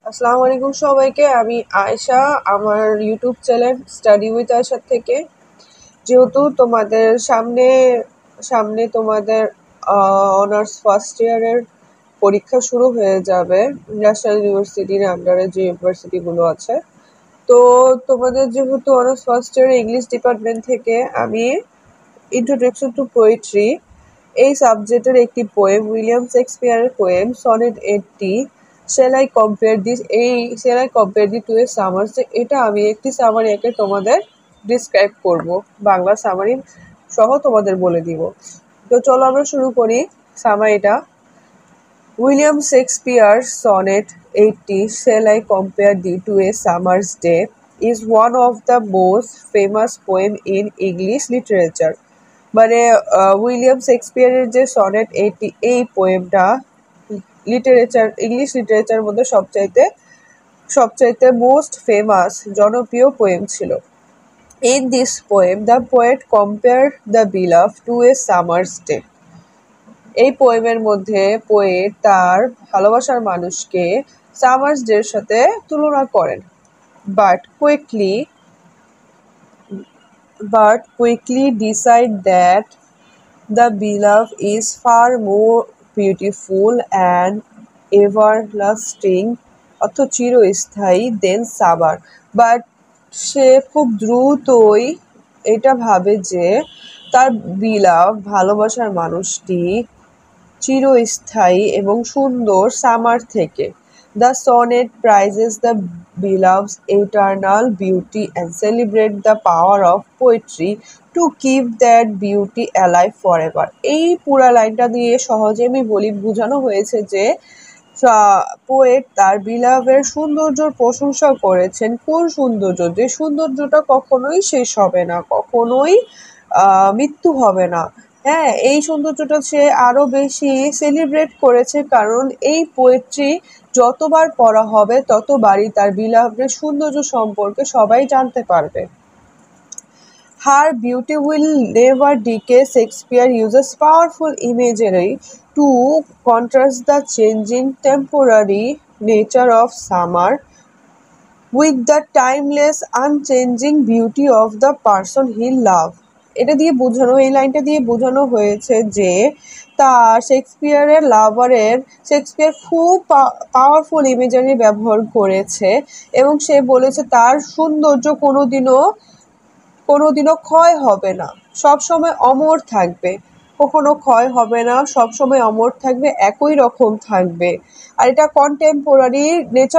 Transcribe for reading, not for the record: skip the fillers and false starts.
আসসালামু আলাইকুম সবাইকে। আমি আয়েশা, আমার YouTube channel study with Ayesha থেকে। যেহেতু তোমাদের সামনে সামনে তোমাদের অনার্স ফার্স্ট ইয়ারের পরীক্ষা শুরু হয়ে যাবে, ন্যাশনাল ইউনিভার্সিটির আন্ডারে যে ইউনিভার্সিটিগুলো আছে, তো তোমাদের যেহেতু অনার্স ফার্স্ট ইয়ারে ইংলিশ ডিপার্টমেন্ট থেকে আমি ইন্ট্রোডাকশন টু পোয়েট্রি এই সাবজেক্টের একটি পোয়েম, উইলিয়াম শেক্সপিয়ারের poem sonnet 80 shall I compare thee to a summer's, এটা আমি একটি সামারি একে তোমাদের ডিসক্রাইব করব, বাংলা সামারি সহ তোমাদের বলে দিব। তো চলো আমরা শুরু করি সামারিটা। William Shakespeare's sonnet 80, Shall I Compare Thee to a Summer's Day, is one of the most famous poems in English literature. মানে উইলিয়াম শেক্সপিয়ারের যে সনেট 80 এই পোয়েমটা ইংলিশ লিটারেচার মধ্যে সবচাইতে মোস্ট ফেমাস জনপ্রিয় পোয়েম ছিল। In this poem, the poet compared the beloved to a summer's day. এই পোয়েমের মধ্যে poet তার ভালোবাসার মানুষকে সামার্স ডের সাথে তুলনা করেন। But quickly decide that the beloved is far more beautiful and everlasting, অর্থ চিরস্থায়ী, than summer. But সে খুব দ্রুতই এটা ভাবে যে তার ভালোবাসার মানুষটি চিরস্থায়ী এবং সুন্দর সামার থেকে। The sonnet praises the beloved's eternal beauty and celebrates the power of poetry to keep that beauty alive forever. এই পুরা লাইনটা দিয়ে সহজে আমি বোঝানো হয়েছে যে পোয়েট তার বিলাভের সৌন্দর্যর প্রশংসা করেছেন। কোন সৌন্দর্য? যে সৌন্দর্যটা কখনোই শেষ হবে না, কখনোই মৃত্যু হবে না। হ্যাঁ, এই সৌন্দর্যটা সে আরো বেশি সেলিব্রেট করেছে, কারণ এই পোয়েট্রি যতবার পড়া হবে ততবারই তার বিলাভের সৌন্দর্য সম্পর্কে সবাই জানতে পারবে। Her beauty will never decay. Shakespeare uses powerful imagery to contrast the changing temporary nature of summer with the timeless unchanging beauty of the person he loved. এই লাইনটা দিয়ে বোঝানো হয়েছে যে শেক্সপিয়ার খুব পাওয়ারফুল ইমেজারি ব্যবহার করেছে এবং সে বলেছে তার সৌন্দর্য কোনোদিনও ক্ষয় হবে না, সবসময় অমর থাকবে, কখনো ক্ষয় হবে না, সবসময় অমর থাকবে, একই রকম থাকবে। আর এটা কন্টেম্পোরারি নেচার